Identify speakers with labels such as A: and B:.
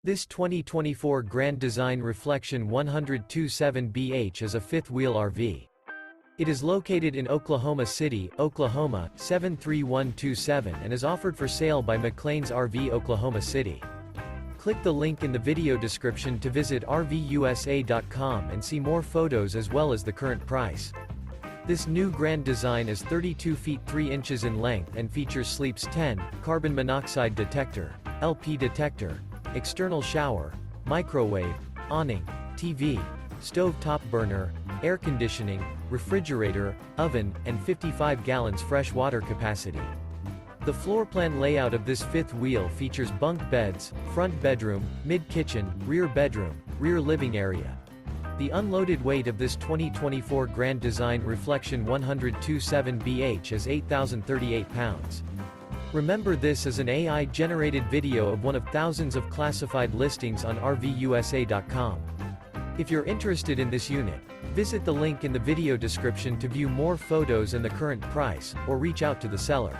A: This 2024 Grand Design Reflection 127BH is a fifth-wheel RV. It is located in Oklahoma City, Oklahoma, 73127 and is offered for sale by McClain's RV Oklahoma City. Click the link in the video description to visit RVUSA.com and see more photos as well as the current price. This new Grand Design is 32 feet 3 inches in length and features Sleeps 10, carbon monoxide detector, LP detector, external shower, microwave, awning, TV, stove top burner, air conditioning, refrigerator, oven, and 55 gallons fresh water capacity. The floor plan layout of this fifth wheel features bunk beds, front bedroom, mid-kitchen, rear bedroom, rear living area. The unloaded weight of this 2024 Grand Design Reflection 127BH is 8,038 pounds. Remember, this is an AI-generated video of one of thousands of classified listings on RVUSA.com. If you're interested in this unit, visit the link in the video description to view more photos and the current price, or reach out to the seller.